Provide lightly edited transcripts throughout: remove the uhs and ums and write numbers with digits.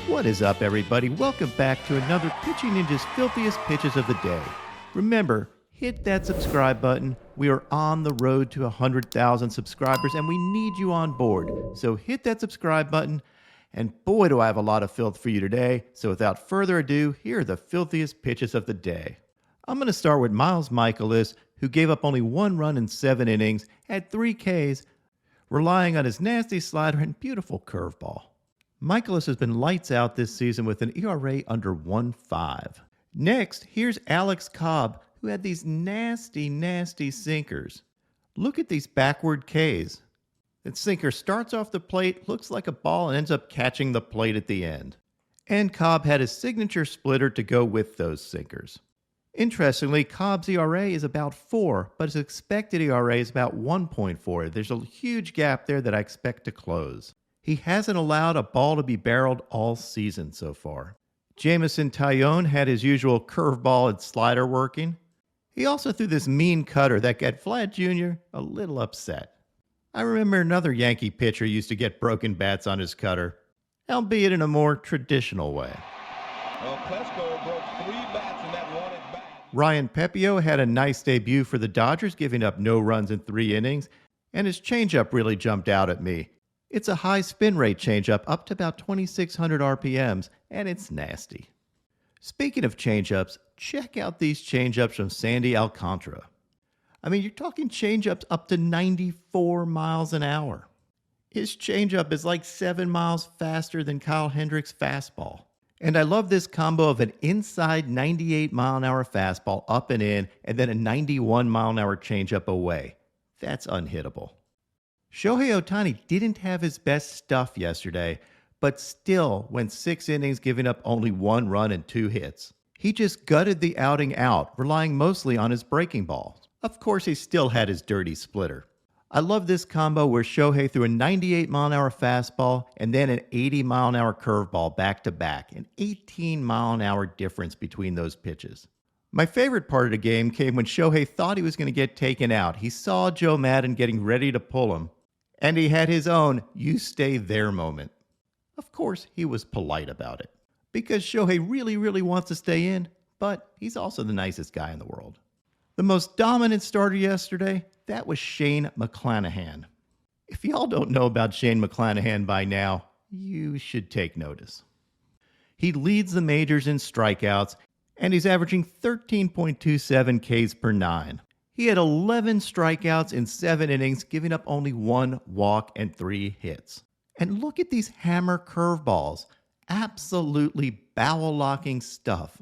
What is up, everybody? Welcome back to another Pitching Ninja's Filthiest Pitches of the Day. Remember, hit that subscribe button. We are on the road to 100,000 subscribers, and we need you on board. So hit that subscribe button, and boy, do I have a lot of filth for you today. So without further ado, here are the Filthiest Pitches of the Day. I'm going to start with Michaelis, who gave up only 1 run in 7 innings, had 3 Ks, relying on his nasty slider and beautiful curveball. Michaelis has been lights out this season with an ERA under 1.5. Next, here's Cobb, who had these nasty sinkers. Look at these backward Ks. That sinker starts off the plate, looks like a ball, and ends up catching the plate at the end. And Cobb had his signature splitter to go with those sinkers. Interestingly, Cobb's ERA is about 4, but his expected ERA is about 1.4. There's a huge gap there that I expect to close. He hasn't allowed a ball to be barreled all season so far. Tyonne had his usual curveball and slider working. He also threw this mean cutter that got Vlad Jr. a little upset. I remember another Yankee pitcher used to get broken bats on his cutter, albeit in a more traditional way. Well, Klesko broke 3 bats in that one at bat. Ryan Pepio had a nice debut for the Dodgers, giving up no runs in 3 innings, and his changeup really jumped out at me. It's a high spin rate changeup up to about 2,600 RPMs, and it's nasty. Speaking of changeups, check out these changeups from Sandy Alcantara. I mean, you're talking changeups up to 94 miles an hour. His changeup is like 7 miles faster than Kyle Hendricks' fastball. And I love this combo of an inside 98 mile an hour fastball up and in, and then a 91 mile an hour changeup away. That's unhittable. Shohei Ohtani didn't have his best stuff yesterday, but still went 6 innings giving up only 1 run and 2 hits. He just gutted the outing out, relying mostly on his breaking ball. Of course, he still had his dirty splitter. I love this combo where Shohei threw a 98 mile an hour fastball and then an 80 mile an hour curveball back to back, an 18 mile an hour difference between those pitches. My favorite part of the game came when Shohei thought he was going to get taken out. He saw Joe Maddon getting ready to pull him, and he had his own "you stay there" moment. Of course, he was polite about it, because Shohei really wants to stay in, but he's also the nicest guy in the world. The most dominant starter yesterday, that was Shane McClanahan. If y'all don't know about Shane McClanahan by now, you should take notice. He leads the majors in strikeouts, and he's averaging 13.27 Ks per 9. He had 11 strikeouts in 7 innings, giving up only 1 walk and 3 hits. And look at these hammer curveballs. Absolutely barrel-locking stuff.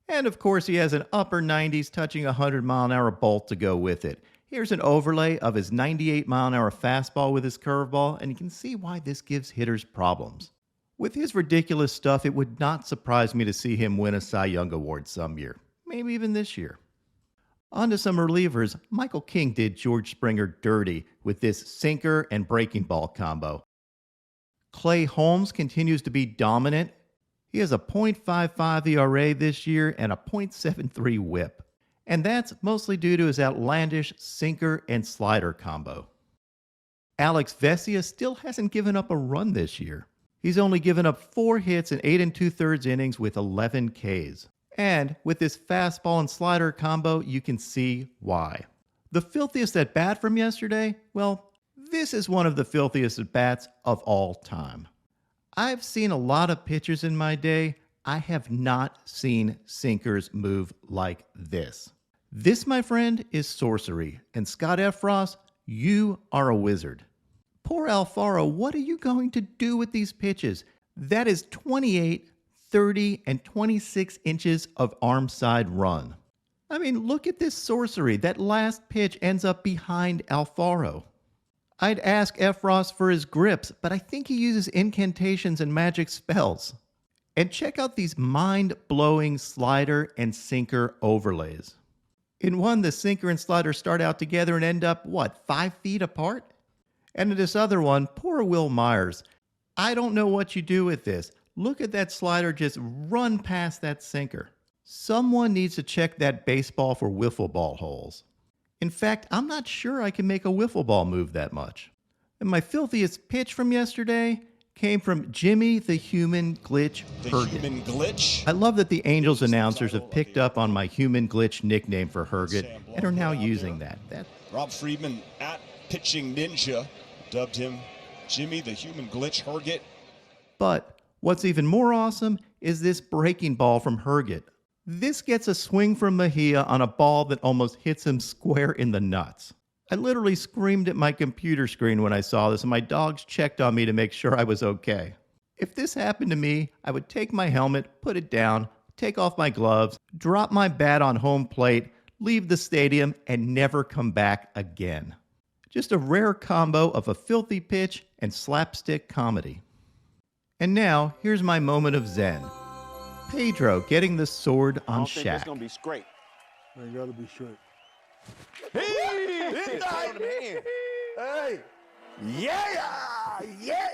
And of course, he has an upper 90s touching 100 mile an hour bolt to go with it. Here's an overlay of his 98 mile an hour fastball with his curveball, and you can see why this gives hitters problems. With his ridiculous stuff, it would not surprise me to see him win a Cy Young Award some year. Maybe even this year. On to some relievers. Michael King did George Springer dirty with this sinker and breaking ball combo. Clay Holmes continues to be dominant. He has a .55 ERA this year and a .73 whip. And that's mostly due to his outlandish sinker and slider combo. Alex Vesia still hasn't given up a run this year. He's only given up 4 hits in 8 2/3 innings with 11 Ks. And with this fastball and slider combo, you can see why. The filthiest at bat from yesterday? Well, this is one of the filthiest at bats of all time. I've seen a lot of pitchers in my day. I have not seen sinkers move like this. This, my friend, is Sorcery. And Scott Effross, you are a wizard. Poor Alfaro, what are you going to do with these pitches? That is 28, 30, and 26 inches of arm side run. I mean, look at this Sorcery. That last pitch ends up behind Alfaro. I'd ask Effross for his grips, but I think he uses incantations and magic spells. And check out these mind-blowing slider and sinker overlays. In one, the sinker and slider start out together and end up, 5 feet apart? And in this other one, poor Will Myers. I don't know what you do with this. Look at that slider just run past that sinker. Someone needs to check that baseball for wiffle ball holes. In fact, I'm not sure I can make a wiffle ball move that much. And my filthiest pitch from yesterday, came from Jimmy the Human Glitch Herget. Human Glitch. I love that the Angels announcers have picked up on my Human Glitch nickname for Herget and are now using that. Rob Friedman at Pitching Ninja dubbed him Jimmy the Human Glitch Herget. But what's even more awesome is this breaking ball from Herget. This gets a swing from Mejia on a ball that almost hits him square in the nuts. I literally screamed at my computer screen when I saw this, and my dogs checked on me to make sure I was okay. If this happened to me, I would take my helmet, put it down, take off my gloves, drop my bat on home plate, leave the stadium, and never come back again. Just a rare combo of a filthy pitch and slapstick comedy. And now, here's my moment of zen. Pedro getting the sword on Shaq. It's gonna be straight. Man, gotta be straight. Hey! Yeah! Yeah!